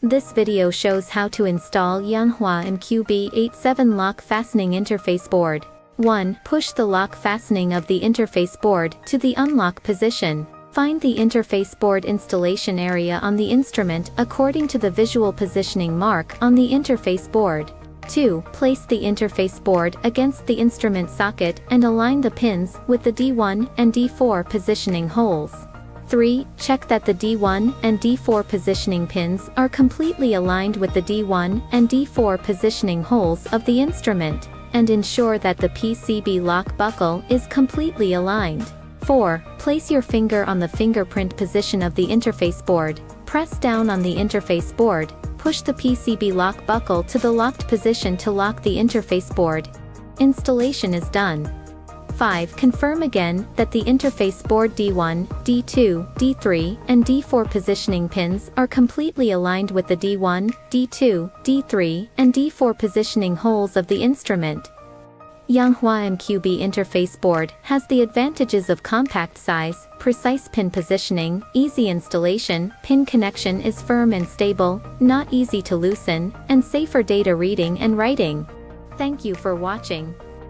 This video shows how to install Yanhua MQB-87 Lock Fastening Interface Board. 1. Push the lock fastening of the interface board to the unlock position. Find the interface board installation area on the instrument according to the visual positioning mark on the interface board. 2. Place the interface board against the instrument socket and align the pins with the D1 and D4 positioning holes. 3. Check that the D1 and D4 positioning pins are completely aligned with the D1 and D4 positioning holes of the instrument, and ensure that the PCB lock buckle is completely aligned. 4. Place your finger on the fingerprint position of the interface board. Press down on the interface board. Push the PCB lock buckle to the locked position to lock the interface board. Installation is done. 5. Confirm again that the interface board D1, D2, D3, and D4 positioning pins are completely aligned with the D1, D2, D3, and D4 positioning holes of the instrument. Yanhua MQB Interface Board has the advantages of compact size, precise pin positioning, easy installation, pin connection is firm and stable, not easy to loosen, and safer data reading and writing. Thank you for watching.